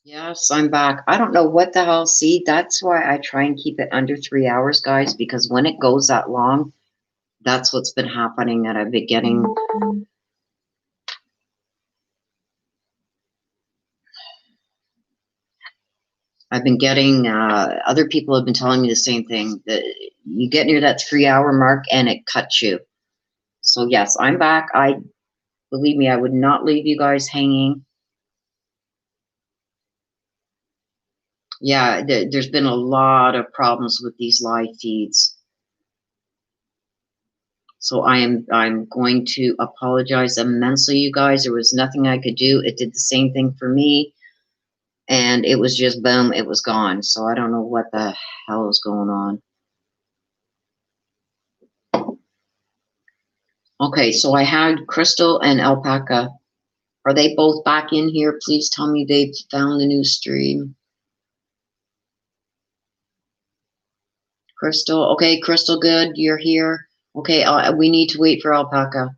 Yes, I'm back. I don't know what the hell. See, that's why I try and keep it under 3 hours, guys, because when it goes that long, that's what's been happening, that I've been getting. Other people have been telling me the same thing, that you get near that 3 hour mark and it cuts you. So yes, I'm back. Believe me, I would not leave you guys hanging. Yeah, there's been a lot of problems with these live feeds. So I'm going to apologize immensely, you guys. There was nothing I could do. It did the same thing for me. And it was just boom, it was gone. So I don't know what the hell is going on. Okay, so I had Crystal and Alpaca. Are they both back in here? Please tell me they've found the new stream. Crystal, okay, Crystal, good, you're here. Okay, we need to wait for Alpaca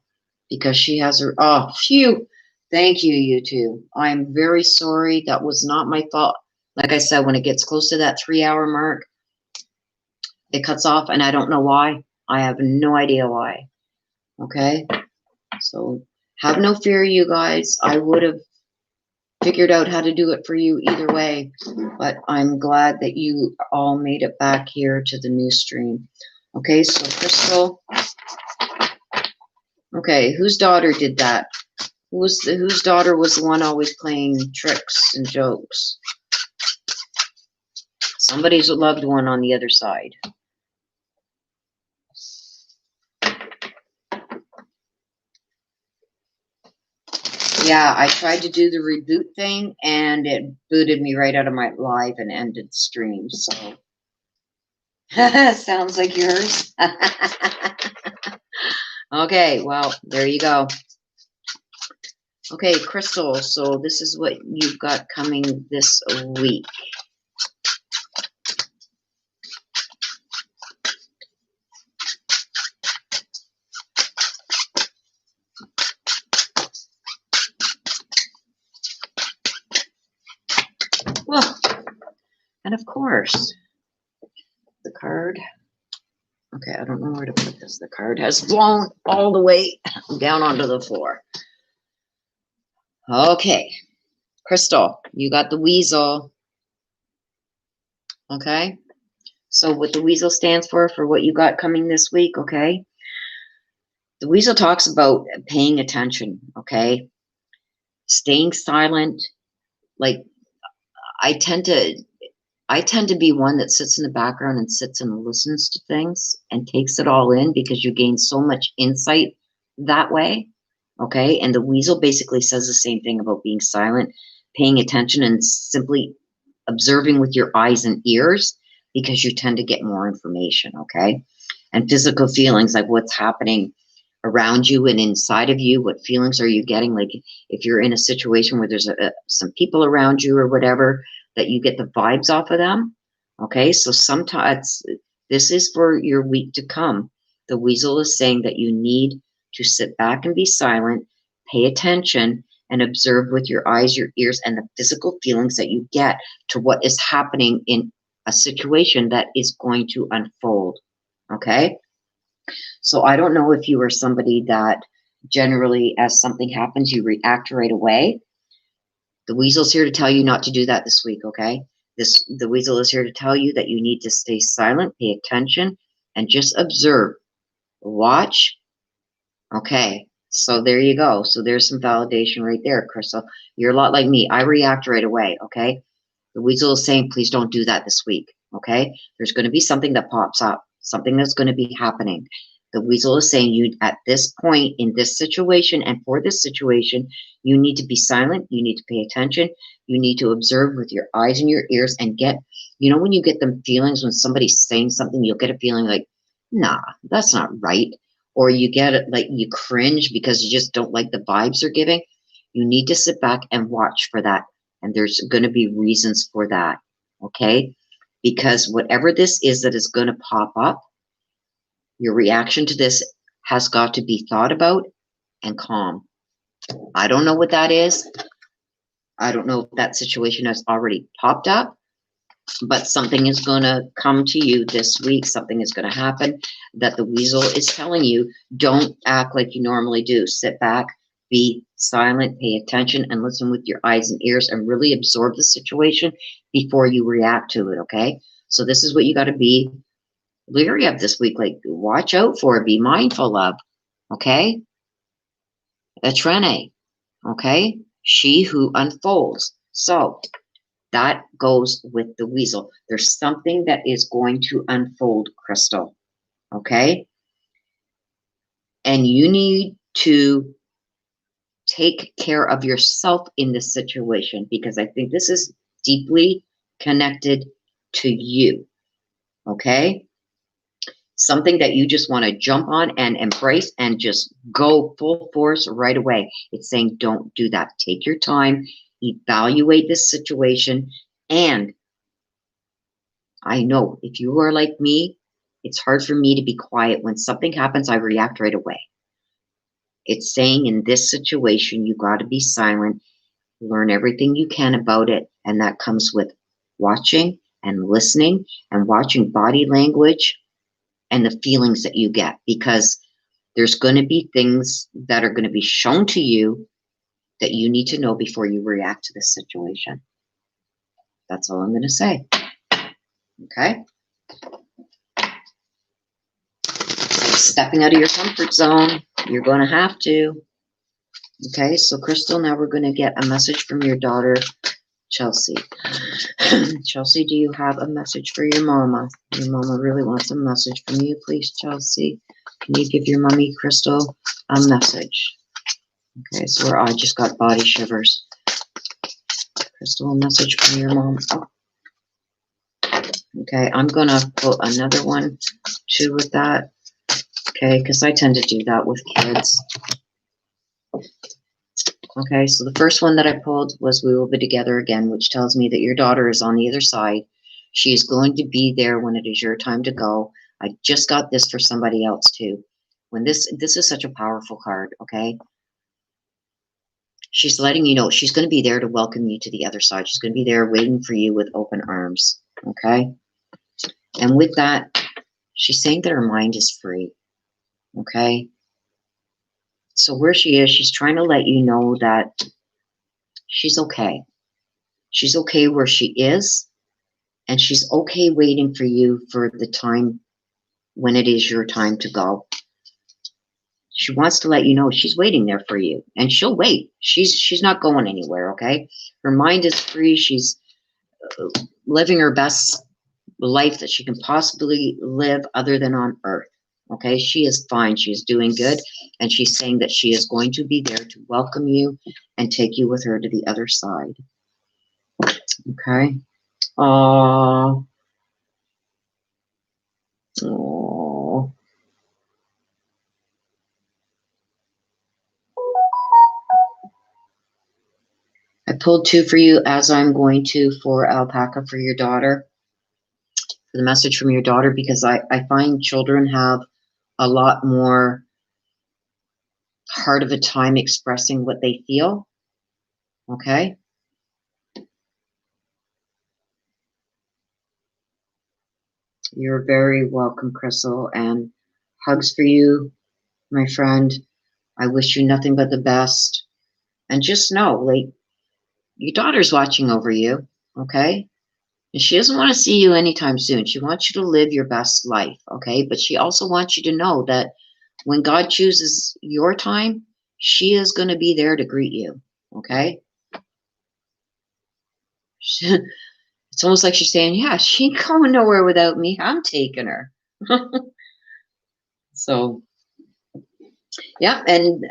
because she has her, oh, phew. Thank you, you two. I'm very sorry. That was not my fault. Like I said, when it gets close to that 3 hour mark, it cuts off, and I don't know why. I have no idea why. Okay, so have no fear, you guys. I would have figured out how to do it for you either way, but I'm glad that you all made it back here to the new stream. Okay, so Crystal. Okay, whose daughter did that? Whose daughter was the one always playing tricks and jokes? Somebody's loved one on the other side. Yeah, I tried to do the reboot thing, and it booted me right out of my live and ended the stream. So sounds like yours. Okay, well, there you go. Okay, Crystal, so this is what you've got coming this week. Well, and of course, the card. Okay, I don't know where to put this. The card has flown all the way down onto the floor. Okay, Crystal, you got the weasel. Okay, so what the weasel stands for what you got coming this week, okay? The weasel talks about paying attention, okay? Staying silent. Like, I tend to be one that sits in the background and sits and listens to things and takes it all in, because you gain so much insight that way. Okay. And the weasel basically says the same thing about being silent, paying attention, and simply observing with your eyes and ears, because you tend to get more information. Okay. And physical feelings, like what's happening around you and inside of you. What feelings are you getting? Like if you're in a situation where there's some people around you or whatever, that you get the vibes off of them. Okay, so sometimes this is for your week to come. The weasel is saying that you need to sit back and be silent, pay attention, and observe with your eyes, your ears, and the physical feelings that you get to what is happening in a situation that is going to unfold. Okay, so I don't know if you are somebody that generally, as something happens, you react right away. The weasel's here to tell you not to do that this week, okay? The weasel is here to tell you that you need to stay silent, pay attention, and just observe. Watch. Okay, so there you go. So there's some validation right there, Crystal. You're a lot like me. I react right away, okay? The weasel is saying, please don't do that this week. Okay? There's going to be something that pops up, something that's going to be happening. The weasel is saying you at this point in this situation and for this situation, you need to be silent. You need to pay attention. You need to observe with your eyes and your ears and get, you know, when you get them feelings when somebody's saying something, you'll get a feeling like, nah, that's not right. Or you get it like you cringe because you just don't like the vibes they're giving. You need to sit back and watch for that. And there's going to be reasons for that. Okay? Because whatever this is that is going to pop up, your reaction to this has got to be thought about and calm. I don't know what that is. I don't know if that situation has already popped up, but something is going to come to you this week. Something is going to happen that the weasel is telling you. Don't act like you normally do. Sit back, be silent, pay attention, and listen with your eyes and ears and really absorb the situation before you react to it, okay? So this is what you got to be leery of this week. Like, watch out for, be mindful of, okay? A Trene, okay? She who unfolds. So that goes with the weasel. There's something that is going to unfold, Crystal, okay? And you need to take care of yourself in this situation because I think this is deeply connected to you, okay? Something that you just want to jump on and embrace and just go full force right away. It's saying don't do that. Take your time, evaluate this situation. And I know if you are like me, it's hard for me to be quiet. When something happens, I react right away. It's saying in this situation, you got to be silent, learn everything you can about it. And that comes with watching and listening and watching body language and the feelings that you get, because there's going to be things that are going to be shown to you that you need to know before you react to this situation. That's all I'm going to say. Okay? Stepping out of your comfort zone. You're going to have to. Okay, so Crystal, now we're going to get a message from your daughter, Chelsea. Chelsea, do you have a message for your mama? Your mama really wants a message from you, please, Chelsea. Can you give your mommy, Crystal, a message? Okay, so I just got body shivers. Crystal, a message from your mom. Oh. Okay, I'm going to put another one, too, with that. Okay, because I tend to do that with kids. Okay, so the first one that I pulled was We Will Be Together Again, which tells me that your daughter is on the other side. She is going to be there when it is your time to go. I just got this for somebody else too. When this is such a powerful card, okay? She's letting you know she's going to be there to welcome you to the other side. She's going to be there waiting for you with open arms, okay? And with that, she's saying that her mind is free, okay? So where she is, she's trying to let you know that she's okay. She's okay where she is, and she's okay waiting for you for the time when it is your time to go. She wants to let you know she's waiting there for you, and she'll wait. She's not going anywhere, okay? Her mind is free. She's living her best life that she can possibly live other than on Earth, okay? She is fine. She's doing good, and she's saying that she is going to be there to welcome you and take you with her to the other side, okay? Oh. I pulled two for you, as I'm going to for Alpaca for your daughter, for the message from your daughter, because I find children have a lot more hard of a time expressing what they feel, okay? You're very welcome, Crystal, and hugs for you, my friend. I wish you nothing but the best. And just know, like, your daughter's watching over you, okay? And she doesn't want to see you anytime soon. She wants you to live your best life, okay? But she also wants you to know that when God chooses your time, she is going to be there to greet you, okay? It's It's almost like she's saying, yeah, she ain't going nowhere without me. I'm taking her. So, yeah, and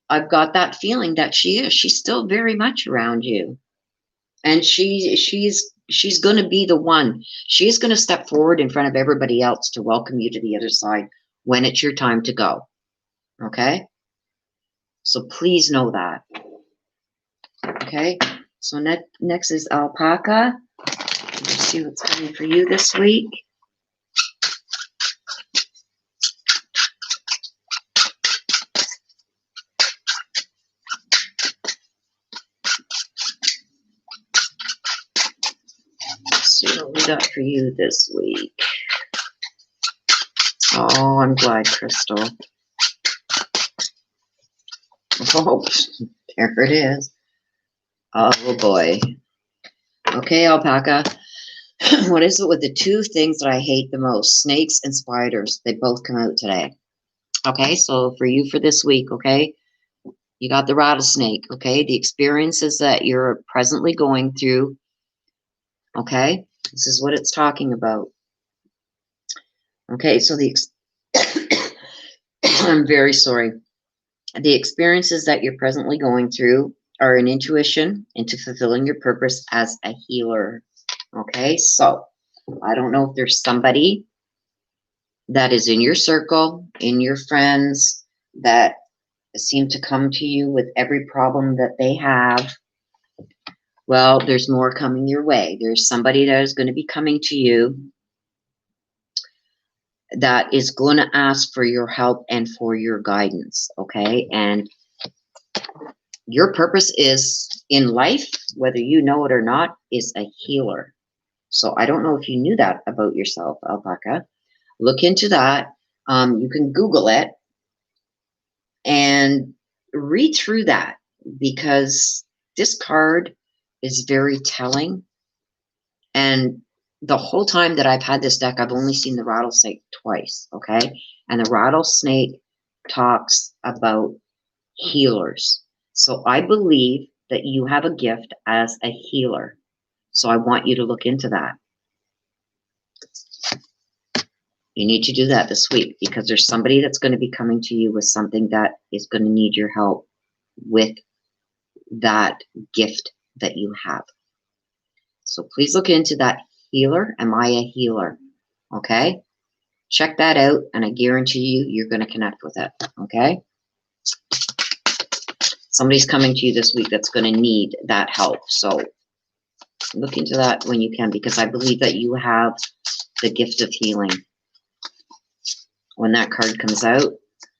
I've got that feeling that she is. She's still very much around you. And she's going to be the one. She's going to step forward in front of everybody else to welcome you to the other side when it's your time to go. Okay? So please know that. Okay? So next is alpaca. Let's see what's coming for you this week. Let's see what we got for you this week. Oh, I'm glad, Crystal. Oh, there it is. Oh, boy. Okay, alpaca. What is it with the two things that I hate the most? Snakes and spiders. They both come out today. Okay, so for you for this week, okay, you got the rattlesnake, okay, the experiences that you're presently going through, okay, this is what it's talking about. Okay, so I'm very sorry. The experiences that you're presently going through are an intuition into fulfilling your purpose as a healer. Okay, so I don't know if there's somebody that is in your circle, in your friends, that seem to come to you with every problem that they have. Well, there's more coming your way. There's somebody that is going to be coming to you that is going to ask for your help and for your guidance, okay? And your purpose is in life, whether you know it or not, is a healer. So I don't know if you knew that about yourself, alpaca. Look into that. You can Google it and read through that, because this card is very telling. And the whole time that I've had this deck, I've only seen the rattlesnake twice, okay? And the rattlesnake talks about healers. So I believe that you have a gift as a healer. So I want you to look into that. You need to do that this week, because there's somebody that's going to be coming to you with something that is going to need your help with that gift that you have. So please look into that healer. Am I a healer? Okay? Check that out, and I guarantee you, you're going to connect with it. Okay? Somebody's coming to you this week that's going to need that help. So look into that when you can, because I believe that you have the gift of healing. When that card comes out.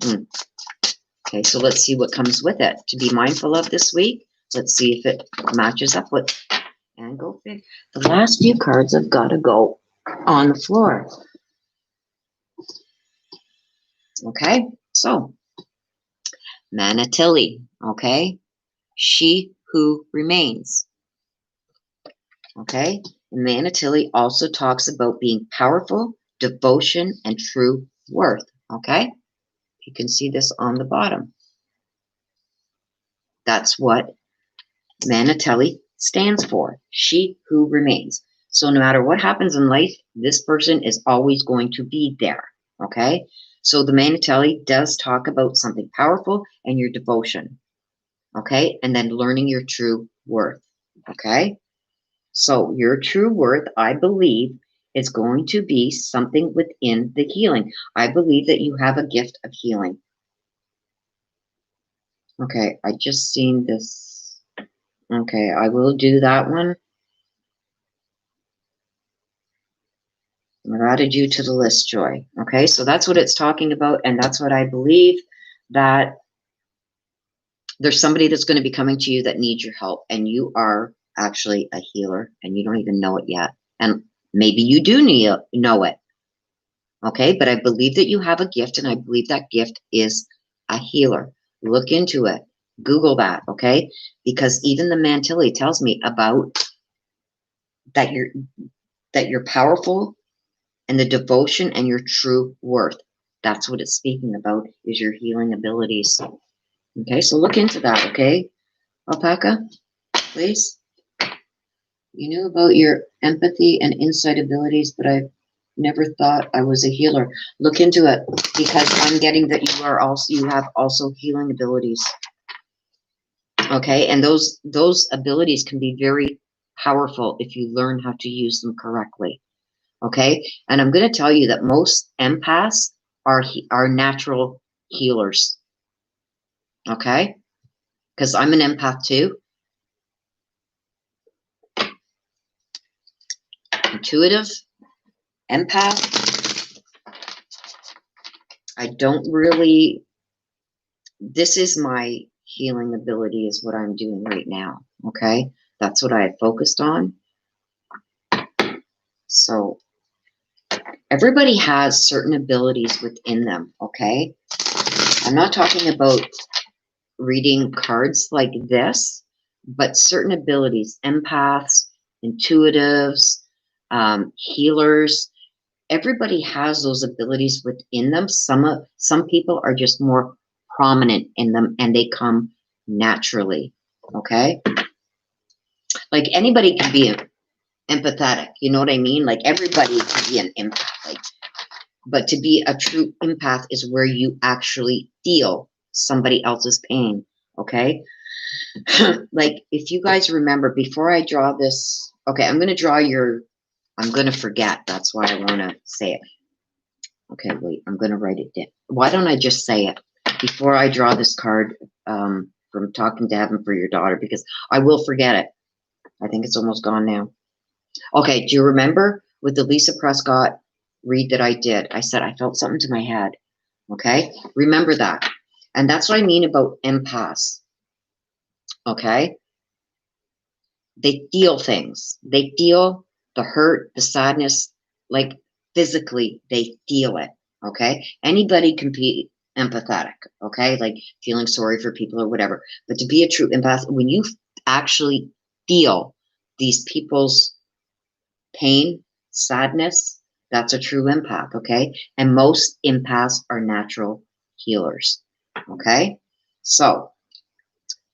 Okay, so let's see what comes with it to be mindful of this week. Let's see if it matches up with, and go big. The last few cards have got to go on the floor. Okay, so Manatili, okay, she who remains. Okay, and Manatili also talks about being powerful, devotion, and true worth. Okay, you can see this on the bottom. That's what Manatili stands for, she who remains. So no matter what happens in life, this person is always going to be there, okay? So the Manatili does talk about something powerful and your devotion, okay? And then learning your true worth, okay? So your true worth, I believe, is going to be something within the healing. I believe that you have a gift of healing. Okay, I just seen this. Okay, I will do that one. I've added you to the list, Joy. Okay, so that's what it's talking about, and that's what I believe, that there's somebody that's going to be coming to you that needs your help, and you are actually a healer, and you don't even know it yet. And maybe you do know it. Okay, but I believe that you have a gift, and I believe that gift is a healer. Look into it. Google that, okay? Because even the Manatili tells me about that you're powerful, and the devotion and your true worth. That's what it's speaking about, is your healing abilities. Okay, so look into that, okay? Alpaca, please. You knew about your empathy and insight abilities, but I never thought I was a healer. Look into it, because I'm getting that you have also healing abilities. Okay, and those abilities can be very powerful if you learn how to use them correctly. Okay, and I'm going to tell you that most empaths are natural healers. Okay, because I'm an empath too. Intuitive, empath. I don't really, this is my healing ability is what I'm doing right now. Okay, that's what I had focused on. So everybody has certain abilities within them. Okay, I'm not talking about reading cards like this, but certain abilities, empaths, intuitives, healers, everybody has those abilities within them. Some people are just more prominent in them, and they come naturally. Okay, like anybody can be empathetic. You know what I mean? Like everybody can be an empath. Like, but to be a true empath is where you actually feel somebody else's pain. Okay, like if you guys remember, before I draw this, okay, I'm going to draw your. I'm going to forget. That's why I want to say it. Okay, wait, I'm going to write it down. Why don't I just say it before I draw this card from Talking to Heaven for your daughter, because I will forget it. I think it's almost gone now. Okay, do you remember with the Lisa Prescott read that I did? I said I felt something to my head. Okay, remember that. And that's what I mean about empaths. Okay, they feel things. They feel the hurt, the sadness, like physically, they feel it. Okay, anybody can be empathetic. Okay, like feeling sorry for people or whatever. But to be a true empath, when you actually feel these people's pain, sadness, that's a true empath. Okay, and most empaths are natural healers. Okay, so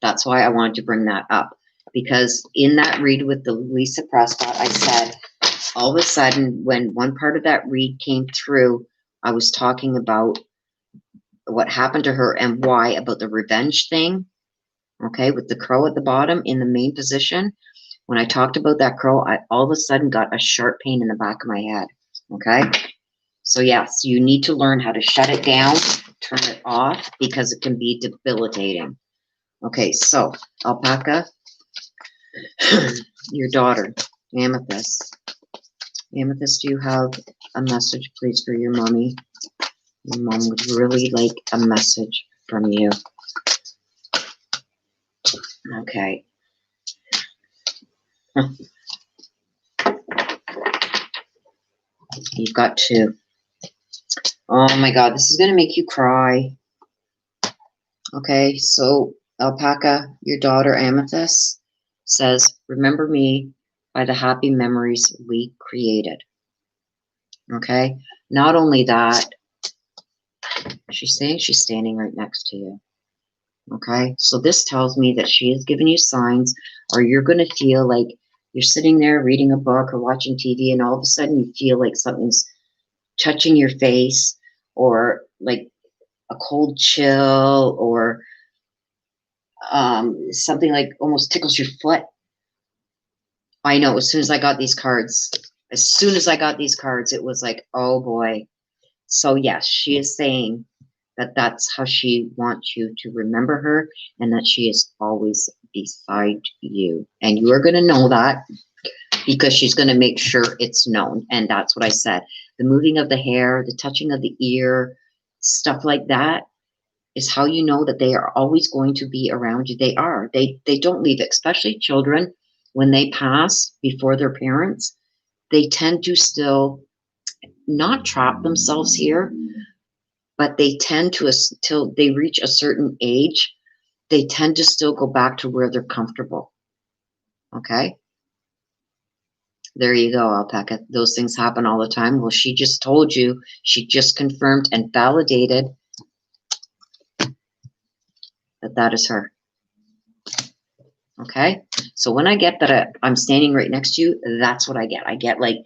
that's why I wanted to bring that up, because in that read with the Lisa Prescott, I said all of a sudden when one part of that read came through, I was talking about what happened to her and why, about the revenge thing. Okay, with the crow at the bottom in the main position. When I talked about that crow, I all of a sudden got a sharp pain in the back of my head. Okay, so yes, you need to learn how to shut it down, turn it off, because it can be debilitating. Okay, so Alpaca, your daughter, Amethyst. Amethyst, do you have a message, please, for your mommy? Your mom would really like a message from you. Okay. You've got two. Oh my God, this is going to make you cry. Okay, so Alpaca, your daughter Amethyst, says, remember me by the happy memories we created. Okay, not only that, she's saying she's standing right next to you. Okay, so this tells me that she has given you signs, or you're going to feel like you're sitting there reading a book or watching TV, and all of a sudden you feel like something's touching your face, or like a cold chill, or something like almost tickles your foot. I know, as soon as I got these cards, it was like, oh boy. So yes, she is saying that that's how she wants you to remember her, and that she is always beside you. And you are going to know that, because she's going to make sure it's known. And that's what I said. The moving of the hair, the touching of the ear, stuff like that is how you know that they are always going to be around you. They are. They don't leave, especially children. When they pass before their parents, they tend to still not trap themselves here, but they tend to, till they reach a certain age, they tend to still go back to where they're comfortable. Okay? There you go, Alpaca. Those things happen all the time. Well, she just told you, she just confirmed and validated that that is her. Okay? So when I get that I'm standing right next to you, that's what I get. I get like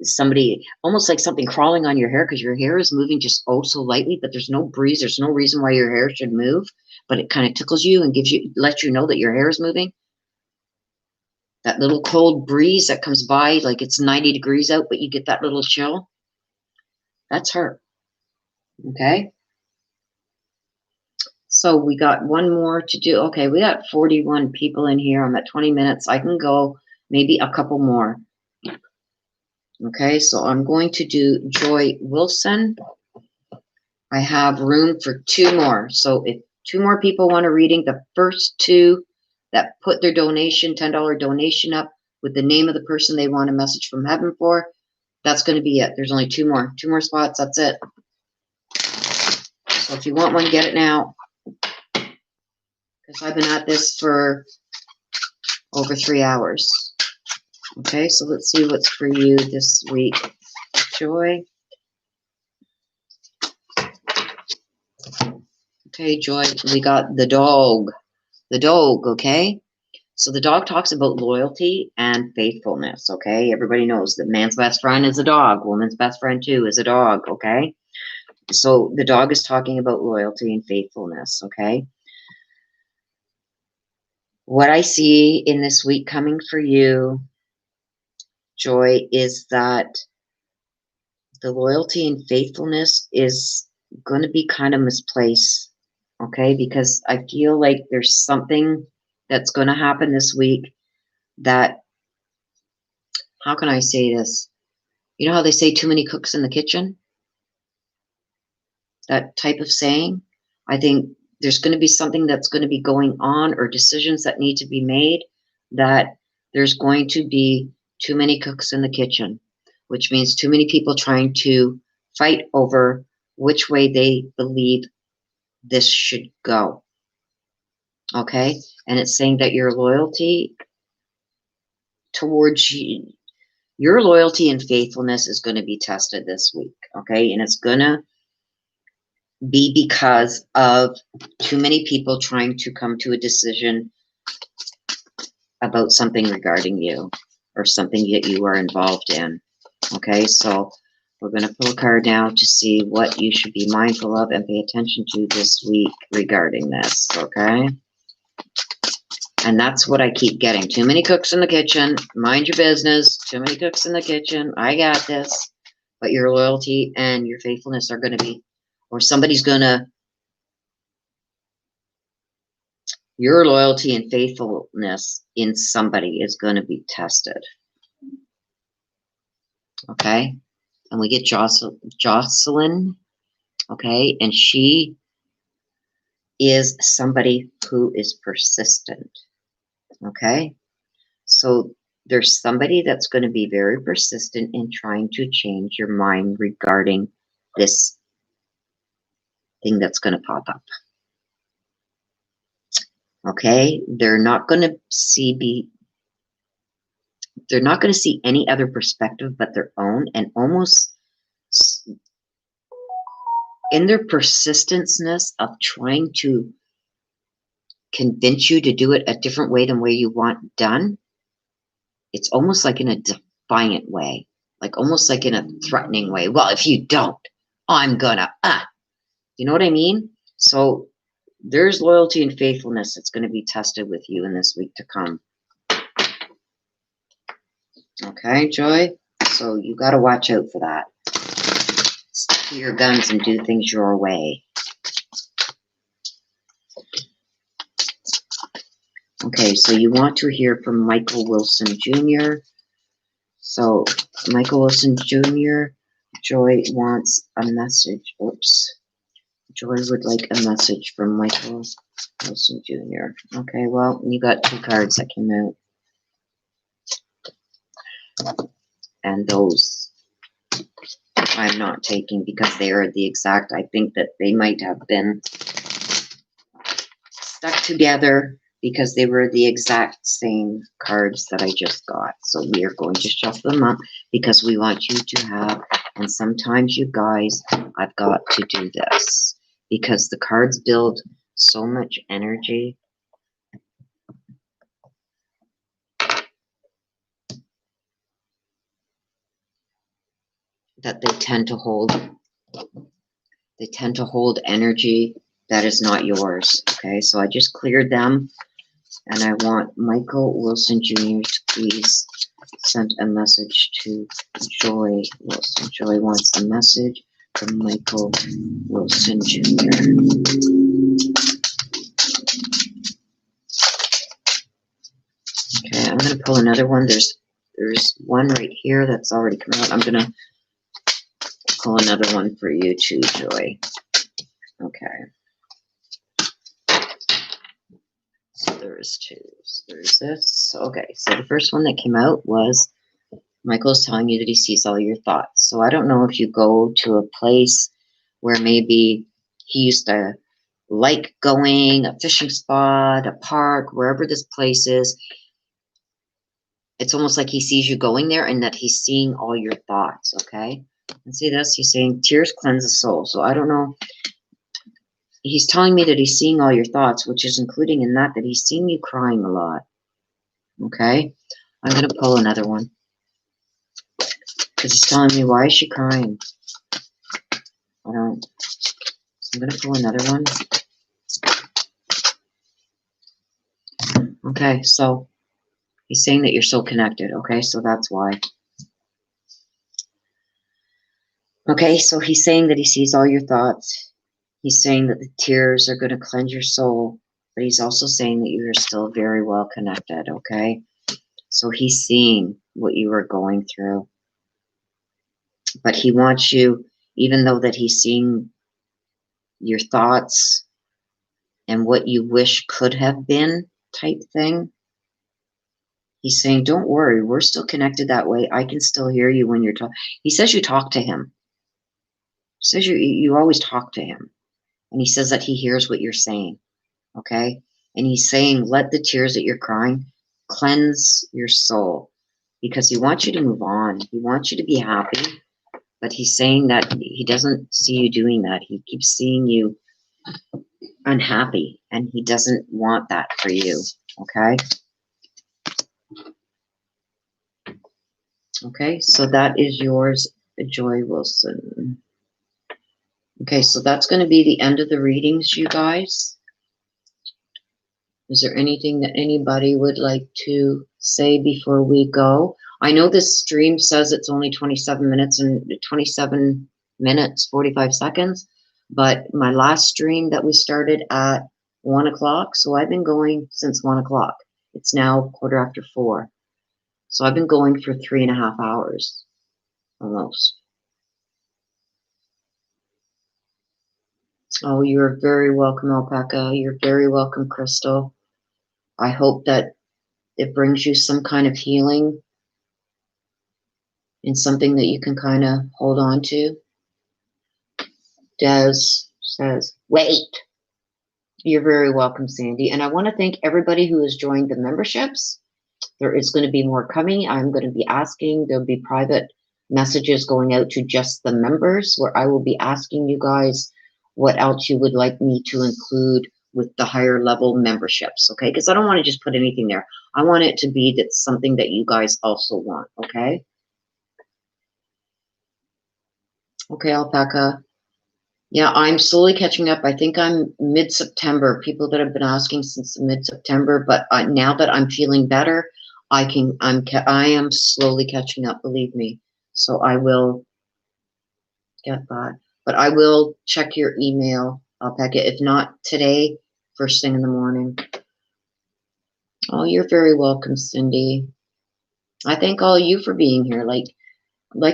somebody, almost like something crawling on your hair, because your hair is moving just oh so lightly, but there's no breeze. There's no reason why your hair should move, but it kind of tickles you and lets you know that your hair is moving. That little cold breeze that comes by, like it's 90 degrees out, but you get that little chill. That's her. Okay? So we got one more to do. Okay, we got 41 people in here. I'm at 20 minutes. I can go maybe a couple more. Okay, so I'm going to do Joy Wilson. I have room for two more. So if two more people want a reading, the first two that put their donation, $10 donation up with the name of the person they want a message from heaven for, that's going to be it. There's only two more spots. That's it. So if you want one, get it now. Because I've been at this for over 3 hours. Okay, so let's see what's for you this week. Joy. Okay, Joy, we got the dog. The dog, okay? So the dog talks about loyalty and faithfulness, okay? Everybody knows that man's best friend is a dog. Woman's best friend, too, is a dog, okay? So the dog is talking about loyalty and faithfulness, okay? What I see in this week coming for you, Joy, is that the loyalty and faithfulness is going to be kind of misplaced, okay? Because I feel like there's something that's going to happen this week that, how can I say this? You know how they say too many cooks in the kitchen? That type of saying. I think there's going to be something that's going to be going on, or decisions that need to be made, that there's going to be too many cooks in the kitchen, which means too many people trying to fight over which way they believe this should go. Okay? And it's saying that your loyalty towards your loyalty and faithfulness is going to be tested this week. Okay? And it's going to be because of too many people trying to come to a decision about something regarding you, or something that you are involved in. Okay, so we're going to pull a card now to see what you should be mindful of and pay attention to this week regarding this. Okay, and that's what I keep getting. Too many cooks in the kitchen. Mind your business. Too many cooks in the kitchen. I got this. But your loyalty and your faithfulness are going to be, or somebody's going to, your loyalty and faithfulness in somebody is going to be tested. Okay? And we get Jocelyn. Okay? And she is somebody who is persistent. Okay? So there's somebody that's going to be very persistent in trying to change your mind regarding this thing that's going to pop up. Okay? They're not going to see any other perspective but their own, and almost in their persistenceness of trying to convince you to do it a different way than way you want done, it's almost like in a defiant way, like almost like in a threatening way. Well, if you don't, I'm gonna, you know what I mean? So there's loyalty and faithfulness that's going to be tested with you in this week to come. Okay, Joy? So you got to watch out for that. Stick to your guns and do things your way. Okay, so you want to hear from Michael Wilson Jr. So, Michael Wilson Jr., Joy wants a message. Oops. Joy would like a message from Michael Wilson Jr. Okay, well, you got two cards that came out. And those I'm not taking because they are the exact, I think that they might have been stuck together because they were the exact same cards that I just got. So we are going to shuffle them up because we want you to have, and sometimes you guys, I've got to do this because the cards build so much energy. that they tend to hold. They tend to hold energy that is not yours. Okay, so I just cleared them, and I want Michael Wilson Jr. to please send a message to Joy Wilson. Joy wants a message from Michael Wilson Jr. Okay, I'm going to pull another one. There's one right here that's already come out. I'm going to pull another one for you too, Joy. Okay. So there's two. So there's this. Okay, so the first one that came out was Michael's telling you that he sees all your thoughts. So I don't know if you go to a place where maybe he used to like going, a fishing spot, a park, wherever this place is. It's almost like he sees you going there and that he's seeing all your thoughts, okay? And see this? He's saying tears cleanse the soul. So I don't know. He's telling me that he's seeing all your thoughts, which is including in that he's seeing you crying a lot, okay? I'm going to pull another one. Because he's telling me, why is she crying? I don't. So I'm going to pull another one. Okay, so he's saying that you're so connected. Okay, so that's why. Okay, so he's saying that he sees all your thoughts. He's saying that the tears are going to cleanse your soul. But he's also saying that you are still very well connected. Okay, so he's seeing what you are going through. But he wants you, even though that he's seeing your thoughts and what you wish could have been type thing, he's saying, don't worry, we're still connected that way. I can still hear you when you're talking. He says you talk to him. He says you always talk to him. And he says that he hears what you're saying. Okay? And he's saying, let the tears that you're crying cleanse your soul. Because he wants you to move on. He wants you to be happy. But he's saying that he doesn't see you doing that. He keeps seeing you unhappy. And he doesn't want that for you. Okay? Okay, so that is yours, Joy Wilson. Okay, so that's going to be the end of the readings, you guys. Is there anything that anybody would like to say before we go? I know this stream says it's only 27 minutes and 27 minutes, 45 seconds, but my last stream that we started at 1 o'clock, so I've been going since 1 o'clock. It's now 4:15. So I've been going for 3.5 hours, almost. Oh, you're very welcome, Alpaca. You're very welcome, Crystal. I hope that it brings you some kind of healing and something that you can kind of hold on to. Des says, wait. You're very welcome, Sandy. And I want to thank everybody who has joined the memberships. There is going to be more coming. I'm going to be asking. There'll be private messages going out to just the members where I will be asking you guys what else you would like me to include with the higher level memberships, okay? Because I don't want to just put anything there. I want it to be that something that you guys also want, okay? Okay, Alpaca. Yeah, I'm slowly catching up. I think I'm mid-September. People that have been asking since mid-September, but now that I'm feeling better, I am slowly catching up, believe me. So I will get that. But I will check your email, Alpaca. If not today, first thing in the morning. Oh, you're very welcome, Cindy. I thank all of you for being here. Like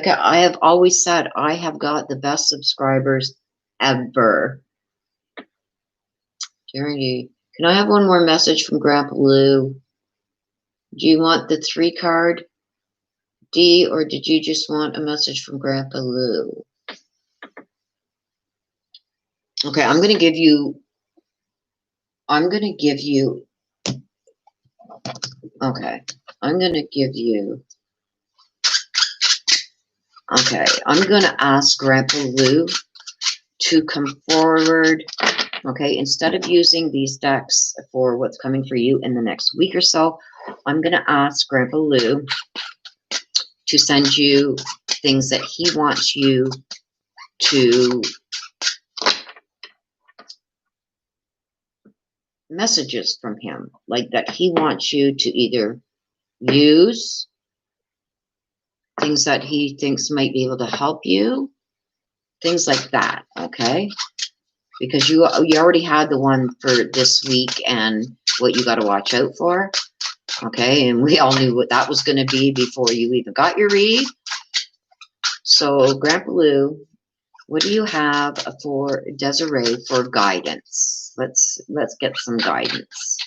I have always said, I have got the best subscribers ever. Jerry, can I have one more message from Grandpa Lou? Do you want the 3 card, D, or did you just want a message from Grandpa Lou? Okay, I'm going to give you, okay, I'm going to ask Grandpa Lou to come forward. Okay, instead of using these decks for what's coming for you in the next week or so, I'm going to ask Grandpa Lou to send you things that he wants you to, messages from him, like that he wants you to either use, things that he thinks might be able to help you, things like that, okay? Because you already had the one for this week and what you got to watch out for, okay? And we all knew what that was going to be before you even got your read. So, Grandpa Lou, what do you have for Desiree for guidance? Let's get some guidance.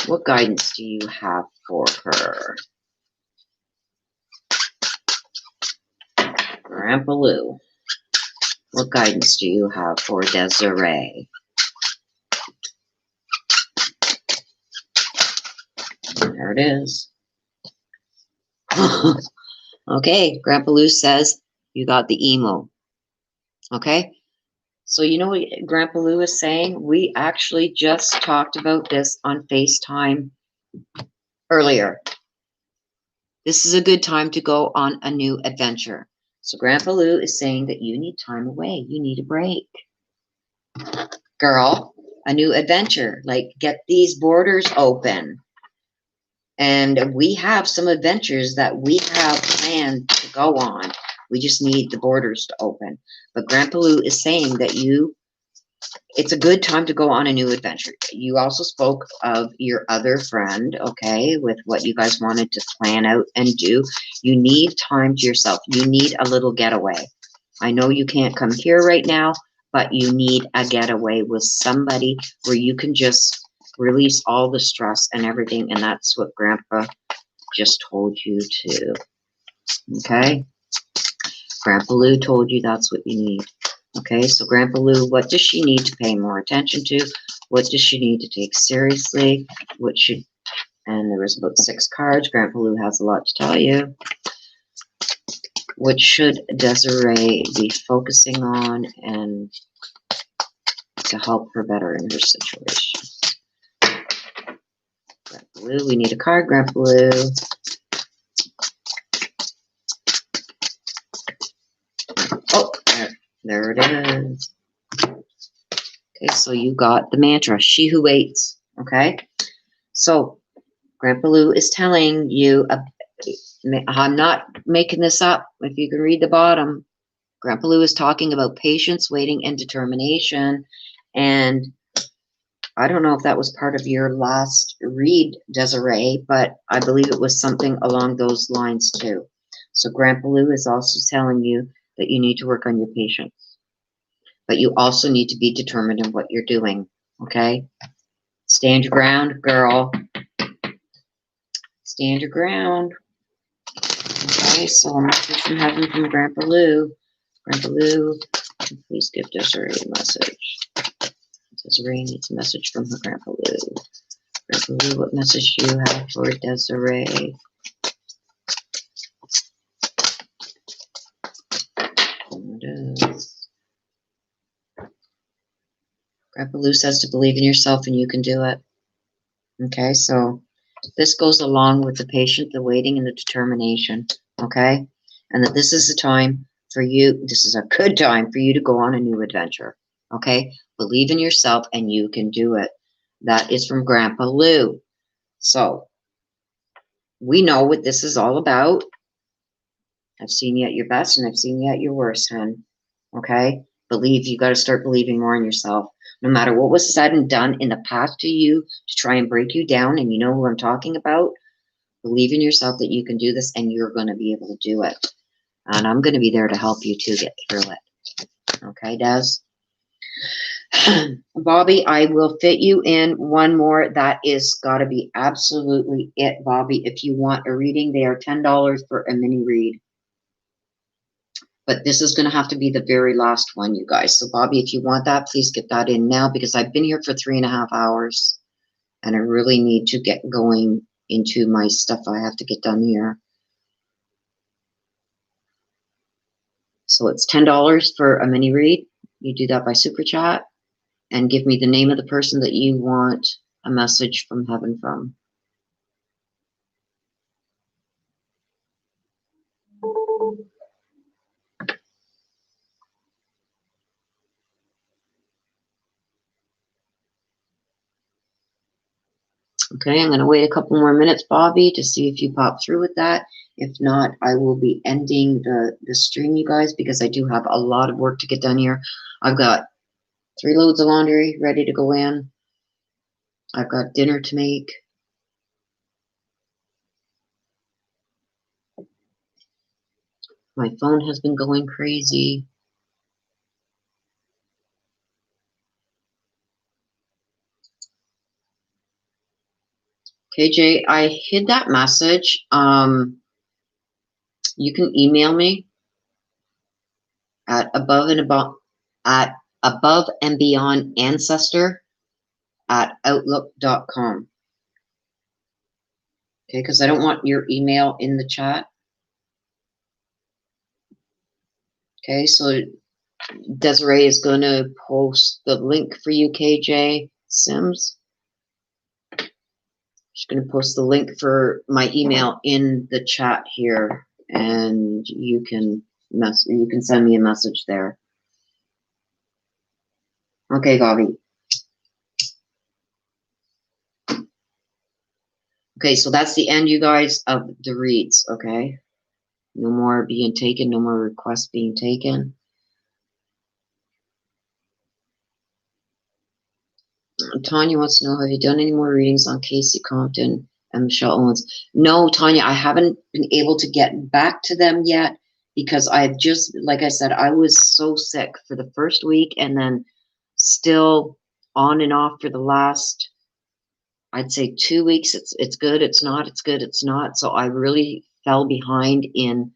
What guidance do you have for her? Grandpa Lou, what guidance do you have for Desiree? There it is. Okay, Grandpa Lou says you got the emo. Okay, so you know what Grandpa Lou is saying? We actually just talked about this on FaceTime earlier. This is a good time to go on a new adventure. So Grandpa Lou is saying that you need time away. You need a break. Girl, a new adventure. Like, get these borders open. And we have some adventures that we have planned to go on. We just need the borders to open. But Grandpa Lou is saying that it's a good time to go on a new adventure. You also spoke of your other friend, okay, with what you guys wanted to plan out and do. You need time to yourself. You need a little getaway. I know you can't come here right now, but you need a getaway with somebody where you can just release all the stress and everything, and that's what Grandpa just told you to. Okay? Grandpa Lou told you that's what you need. Okay, so Grandpa Lou, what does she need to pay more attention to? What does she need to take seriously? And there was about 6 cards. Grandpa Lou has a lot to tell you. What should Desiree be focusing on and to help her better in her situation? Grandpa Lou, we need a card, Grandpa Lou. Oh, there it is. Okay, so you got the mantra, she who waits, okay? So Grandpa Lou is telling you, I'm not making this up. If you can read the bottom, Grandpa Lou is talking about patience, waiting, and determination. And I don't know if that was part of your last read, Desiree, but I believe it was something along those lines too. So Grandpa Lou is also telling you that you need to work on your patience. But you also need to be determined in what you're doing, okay? Stand your ground, girl. Stand your ground. Okay, so a message from heaven from Grandpa Lou. Grandpa Lou, please give Desiree a message. Desiree needs a message from her Grandpa Lou. Grandpa Lou, what message do you have for Desiree? There it is. Grandpa Lou says to believe in yourself and you can do it. Okay, so this goes along with the patience, the waiting, and the determination. Okay, and that this is a time for you. This is a good time for you to go on a new adventure. Okay, believe in yourself and you can do it. That is from Grandpa Lou. So we know what this is all about. I've seen you at your best and I've seen you at your worst, hon. Okay, you got to start believing more in yourself. No matter what was said and done in the past to you to try and break you down, and you know who I'm talking about, believe in yourself that you can do this and you're going to be able to do it. And I'm going to be there to help you to get through it. Okay, Des? Bobby, I will fit you in one more. That is got to be absolutely it, Bobby. If you want a reading, they are $10 for a mini read. But this is going to have to be the very last one, you guys. So, Bobby, if you want that, please get that in now because I've been here for 3.5 hours and I really need to get going into my stuff I have to get done here. So it's $10 for a mini read. You do that by Super Chat and give me the name of the person that you want a message from heaven from. Okay, I'm going to wait a couple more minutes, Bobby, to see if you pop through with that. If not, I will be ending the stream, you guys, because I do have a lot of work to get done here. I've got 3 loads of laundry ready to go in. I've got dinner to make. My phone has been going crazy. KJ, I hid that message. You can email me at above and beyond ancestor at outlook.com. Okay, because I don't want your email in the chat. Okay, so Desiree is going to post the link for you, KJ Sims. She's going to post the link for my email in the chat here, and you can send me a message there. Okay, Gavi. Okay, so that's the end, you guys, of the reads. Okay, no more being taken, no more requests being taken. Tanya wants to know, have you done any more readings on Casey Compton and Michelle Owens? No, Tanya, I haven't been able to get back to them yet because I've just, like I said, I was so sick for the first week and then still on and off for the last, I'd say 2 weeks. It's good, it's not, it's good, it's not. So I really fell behind in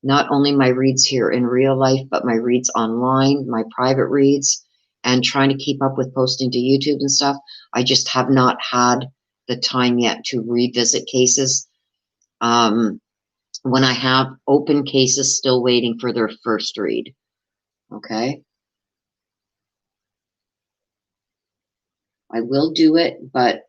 not only my reads here in real life, but my reads online, my private reads, and trying to keep up with posting to YouTube and stuff. I just have not had the time yet to revisit cases. When I have open cases still waiting for their first read. Okay. I will do it, but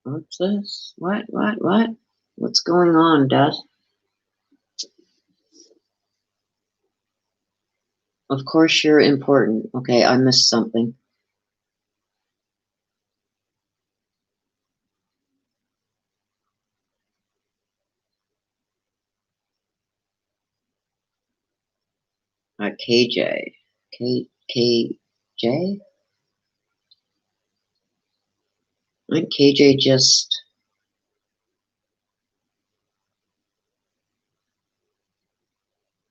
what's this? What? What's going on, Dad? Of course you're important. Okay, I missed something. KJ. KJ? I think KJ just...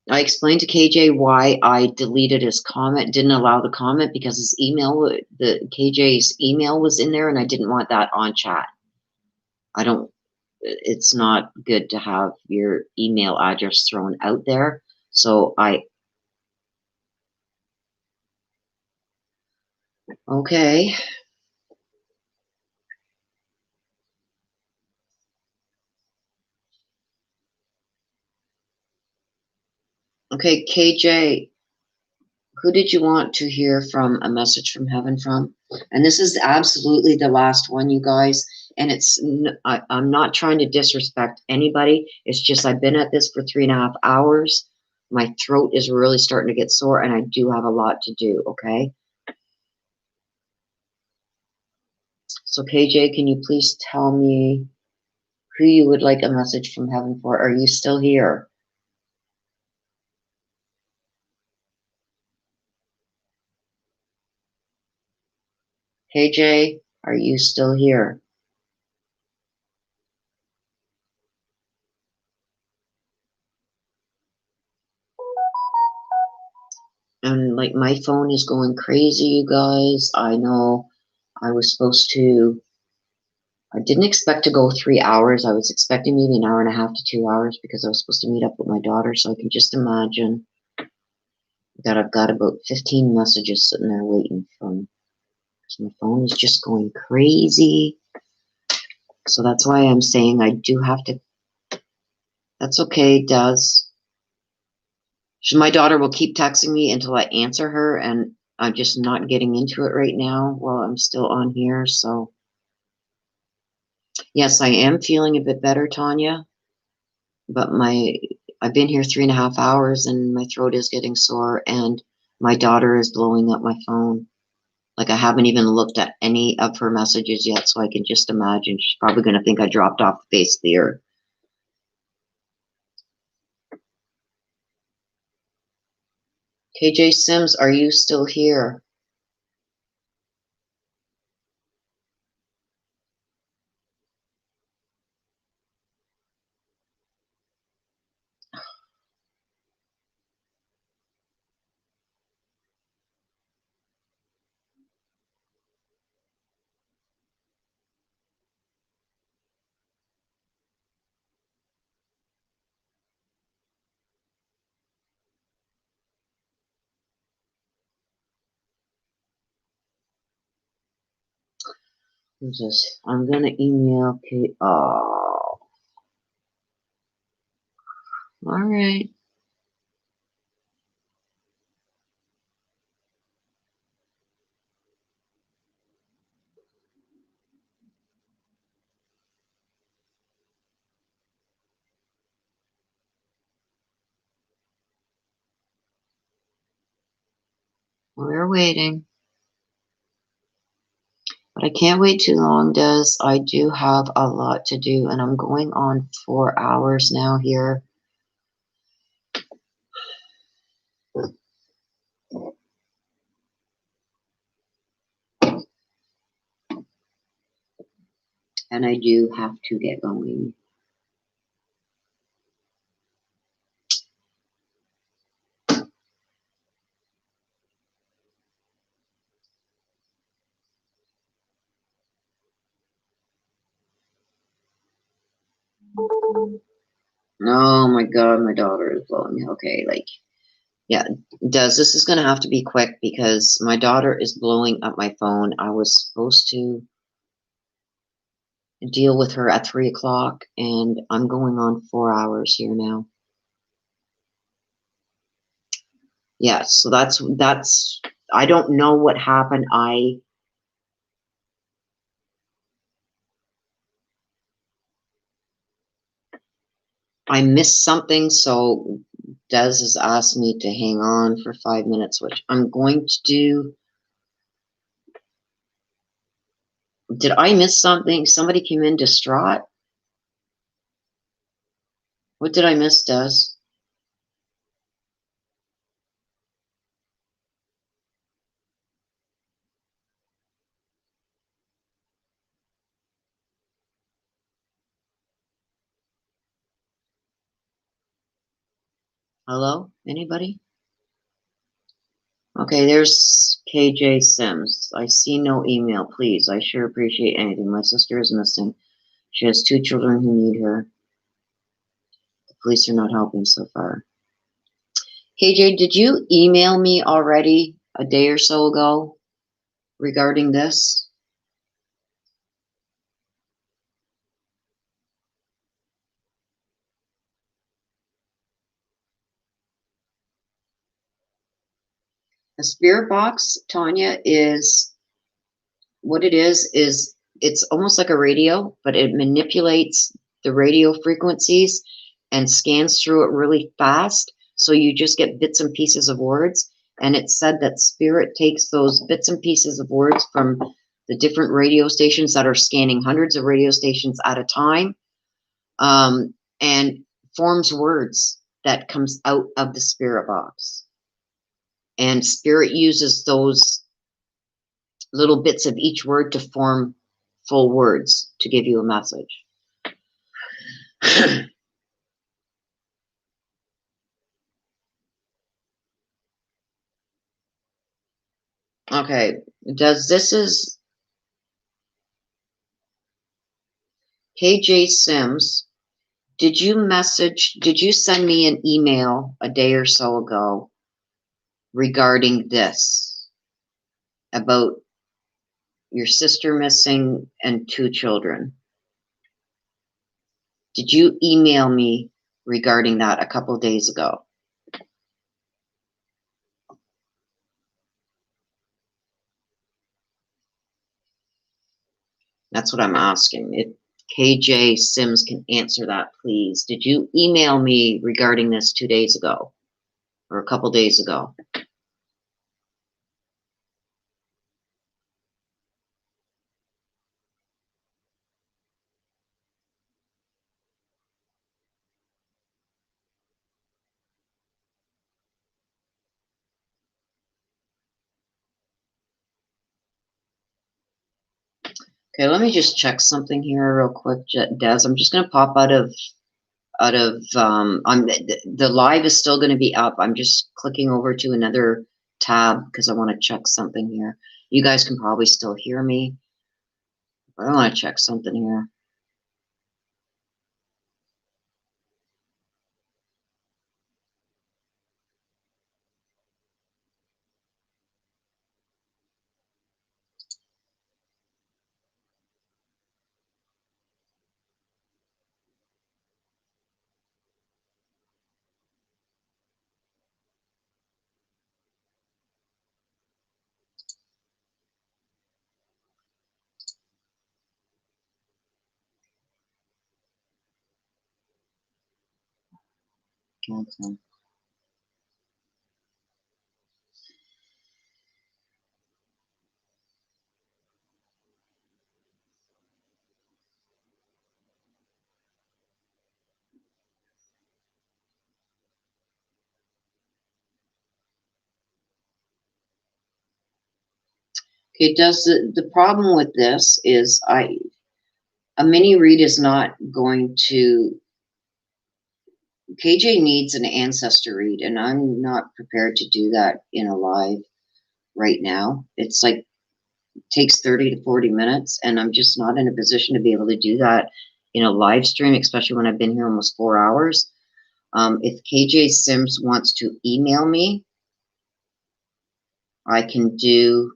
I explained to KJ why I deleted his comment, didn't allow the comment because his email, KJ's email was in there and I didn't want that on chat. It's not good to have your email address thrown out there. So okay. Okay, KJ, who did you want to hear from a message from heaven from? And this is absolutely the last one, you guys. And I'm not trying to disrespect anybody. It's just I've been at this for 3.5 hours. My throat is really starting to get sore, and I do have a lot to do, okay? So, KJ, can you please tell me who you would like a message from heaven for? Are you still here? KJ, are you still here? And like my phone is going crazy, you guys. I know I was supposed to, I didn't expect to go 3 hours. I was expecting maybe an hour and a half to 2 hours because I was supposed to meet up with my daughter. So I can just imagine that I've got about 15 messages sitting there waiting from, because my phone is just going crazy. So that's why I'm saying I do have to. That's okay, Des. My daughter will keep texting me until I answer her, and I'm just not getting into it right now while I'm still on here. So, yes, I am feeling a bit better, Tanya, but I've been here 3.5 hours and my throat is getting sore, and my daughter is blowing up my phone. Like, I haven't even looked at any of her messages yet, so I can just imagine she's probably going to think I dropped off the face of the earth. KJ Sims, are you still here? Who's this? I'm going to email Kate. Oh, all right. We're waiting. But I can't wait too long, Des. I do have a lot to do, and I'm going on 4 hours now here. And I do have to get going. Oh my God, my daughter is blowing me. Okay, like, yeah, Des, this is going to have to be quick because my daughter is blowing up my phone. I was supposed to deal with her at 3 o'clock, and I'm going on 4 hours here now. Yeah, so that's I don't know what happened. I missed something, so Des has asked me to hang on for 5 minutes, which I'm going to do. Did I miss something? Somebody came in distraught? What did I miss, Des? Hello? Anybody? Okay, there's KJ Sims. I see no email, please. I sure appreciate anything. My sister is missing. She has 2 children who need her. The police are not helping so far. KJ, did you email me already a day or so ago regarding this? A spirit box, Tanya, is what it is it's almost like a radio, but it manipulates the radio frequencies and scans through it really fast. So you just get bits and pieces of words. And it said that spirit takes those bits and pieces of words from the different radio stations that are scanning hundreds of radio stations at a time, and forms words that comes out of the spirit box. And spirit uses those little bits of each word to form full words to give you a message. Okay, this is KJ Sims. Did you send me an email a day or so ago regarding this, about your sister missing and 2 children? Did you email me regarding that a couple days ago? That's what I'm asking. If KJ Sims can answer that, please. Did you email me regarding this 2 days ago or a couple days ago? Okay, let me just check something here real quick, Des. I'm just going to pop out of the live is still going to be up. I'm just clicking over to another tab because I want to check something here. You guys can probably still hear me, but I want to check something here. Okay. Okay, does the problem with this is a mini read is not going to. KJ needs an ancestor read, and I'm not prepared to do that in a live right now. It's like takes 30 to 40 minutes, and I'm just not in a position to be able to do that in a live stream, especially when I've been here almost 4 hours. If KJ Sims wants to email me, I can do.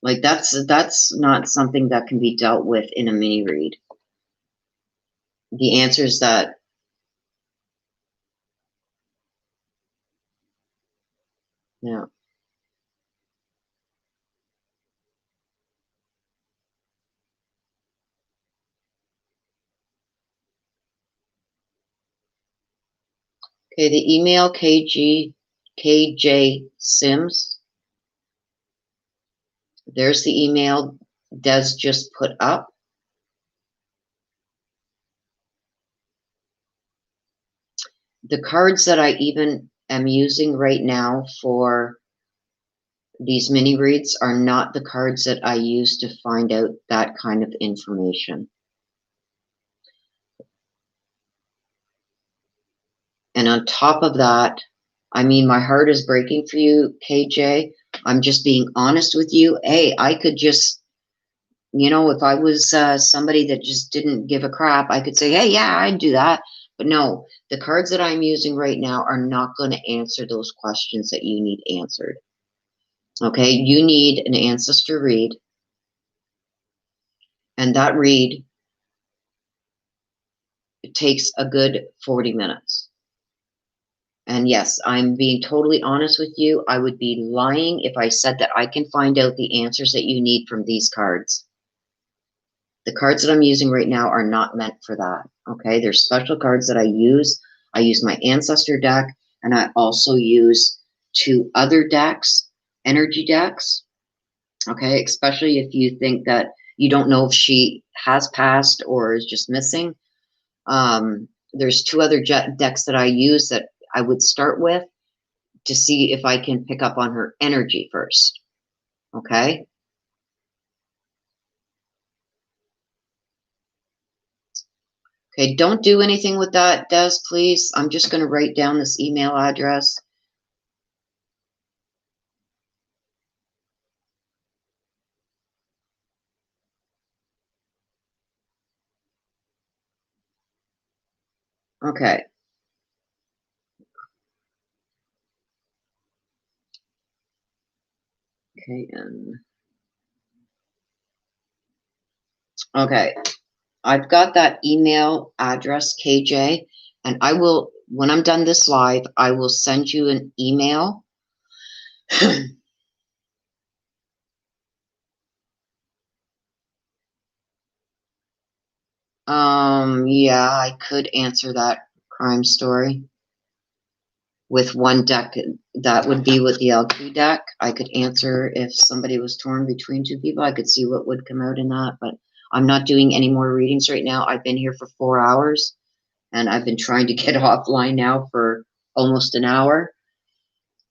Like that's not something that can be dealt with in a mini read. The answers that yeah. Okay, the email KJ Sims. There's the email Des just put up. The cards that I even am using right now for these mini reads are not the cards that I use to find out that kind of information. And on top of that, I mean, my heart is breaking for you, KJ. I'm just being honest with you. Hey, I could just, if I was somebody that just didn't give a crap, I could say, hey, yeah, I'd do that. But no, the cards that I'm using right now are not going to answer those questions that you need answered. Okay, you need an ancestor read, and that read takes a good 40 minutes. And yes, I'm being totally honest with you. I would be lying if I said that I can find out the answers that you need from these cards. The cards that I'm using right now are not meant for that. Okay, there's special cards that I use. I use my ancestor deck, and I also use 2 other decks, energy decks. Okay, especially if you think that you don't know if she has passed or is just missing. There's 2 other decks that I use that I would start with to see if I can pick up on her energy first. Okay. Okay, don't do anything with that, Des, please. I'm just going to write down this email address. Okay. Okay, and Okay. I've got that email address, KJ, and I will, when I'm done this live, I will send you an email. Yeah, I could answer that crime story with one deck. That would be with the LQ deck. I could answer if somebody was torn between two people. I could see what would come out in that, but I'm not doing any more readings right now. I've been here for 4 hours, and I've been trying to get offline now for almost an hour.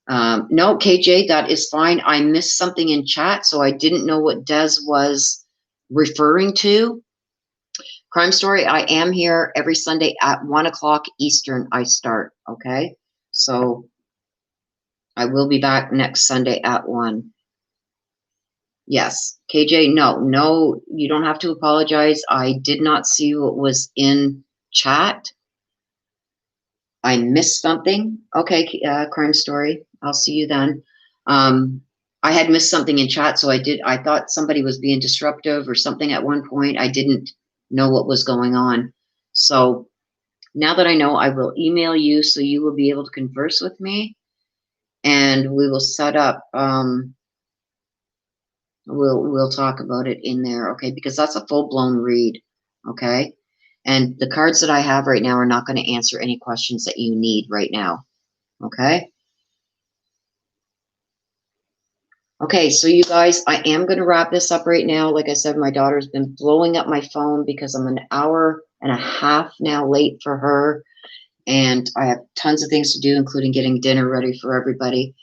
No, KJ, that is fine. I missed something in chat, so I didn't know what Des was referring to. Crime Story, I am here every Sunday at 1 o'clock Eastern. I start, okay? So I will be back next Sunday at 1. Yes, KJ, no, you don't have to apologize. I did not see what was in chat. I missed something. Okay, Crime Story, I'll see you then. I had missed something in chat, so I thought somebody was being disruptive or something at one point. I didn't know what was going on. So now that I know, I will email you so you will be able to converse with me, and we will set up, we'll talk about it in there, okay? Because that's a full-blown read, okay? And the cards that I have right now are not going to answer any questions that you need right now, okay? Okay, so you guys, I am going to wrap this up right now. Like I said, my daughter's been blowing up my phone because I'm an hour and a half now late for her, and I have tons of things to do, including getting dinner ready for everybody.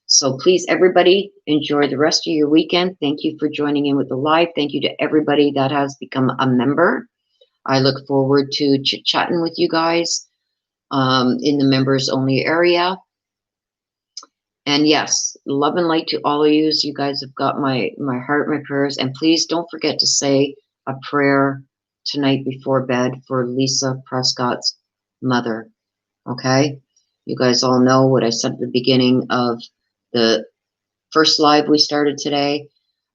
So please, everybody, enjoy the rest of your weekend. Thank you for joining in with the live. Thank you to everybody that has become a member. I look forward to chit-chatting with you guys in the members only area. And yes, love and light to all of you. You guys have got my heart, my prayers. And please don't forget to say a prayer tonight before bed for Lisa Prescott's mother. Okay? You guys all know what I said at the beginning of the first live we started today.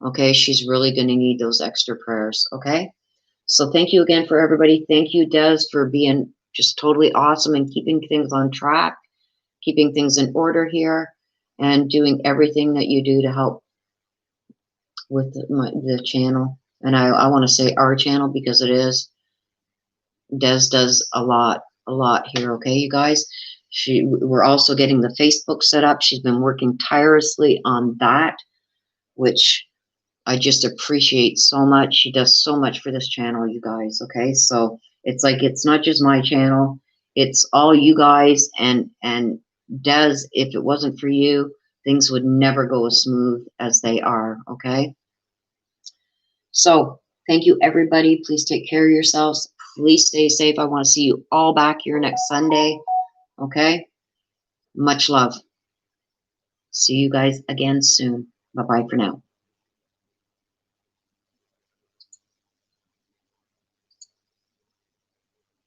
Okay? She's really going to need those extra prayers. Okay? So thank you again for everybody. Thank you, Des, for being just totally awesome and keeping things on track, keeping things in order here, and doing everything that you do to help with the channel. And I want to say our channel because it is. Des does a lot here. Okay, you guys. We're also getting the Facebook set up. She's been working tirelessly on that, which I just appreciate so much. She does so much for this channel, you guys. Okay, so it's like it's not just my channel; it's all you guys. And Des, if it wasn't for you, things would never go as smooth as they are. Okay, so thank you, everybody. Please take care of yourselves. Please stay safe. I want to see you all back here next Sunday. Okay, much love. See you guys again soon. Bye bye for now.